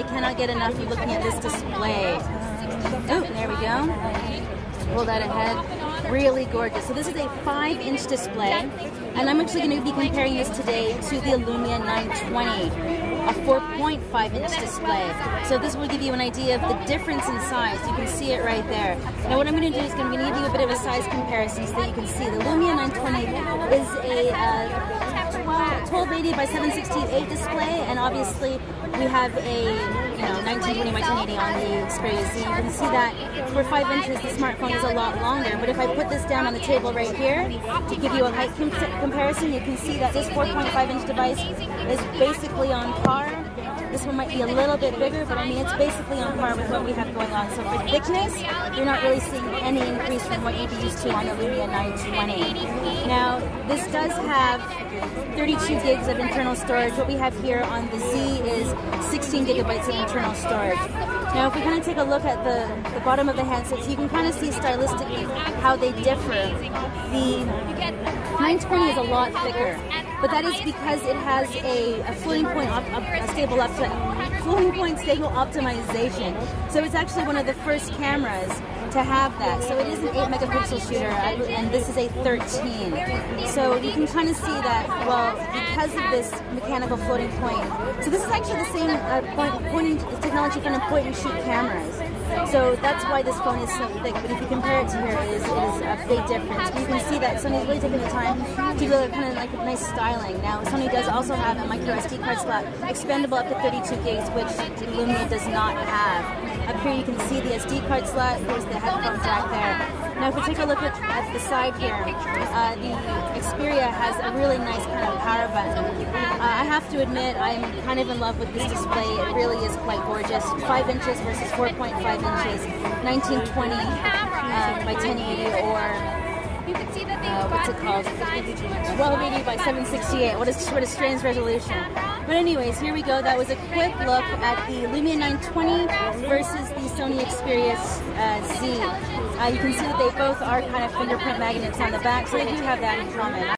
I cannot get enough of looking at this display. Oh, there we go. Pull that ahead. Really gorgeous. So this is a 5-inch display, and I'm actually going to be comparing this today to the Lumia 920, a 4.5-inch display. So this will give you an idea of the difference in size. You can see it right there. Now what I'm going to do is I'm going to give you a bit of a size comparison so that you can see. The Lumia 920 is a 1280 by 768 display, and obviously we have a 1920 by 1080 on the Xperia Z. You can see that for 5 inches the smartphone is a lot longer, but if I put this down on the table right here to give you a height comparison, you can see that this 4.5-inch device is basically on par. This one might be a little bit bigger, but I mean it's basically on par with what we have going on. So for thickness, you're not really seeing any increase from what you'd be used to on the Lumia 920. Now, this does have 32 gigs of internal storage. What we have here on the Z is 16 gigabytes of internal storage. Now, if we kind of take a look at the bottom of the handsets, you can kind of see stylistically how they differ. The 920 is a lot thicker, but that is because it has a floating point stable optimization. So it's actually one of the first cameras to have that. So it is an 8-megapixel shooter, and this is a 13. So you can kind of see that, well, because of this mechanical floating point. So this is actually the same pointing technology from the point-and-shoot cameras. So that's why this phone is so thick. But if you compare it to here, it is a big difference. You can see that Sony's really taken the time to do a kind of like nice styling. Now, Sony does also have a micro SD card slot, expandable up to 32 gigs, which the Lumia does not have. Up here you can see the SD card slot, there's the headphone jack there. Now if we take a look at the side here, the Xperia has a really nice kind of power button. I have to admit I'm kind of in love with this display. It really is quite gorgeous. 5 inches versus 4.5 inches, 1920 by 1080 or what's it called? 1280 by 768. What a strange resolution. But anyways, here we go. That was a quick look at the Lumia 920 versus the Sony Xperia Z. You can see that they both are kind of fingerprint magnets on the back, so they do have that in common.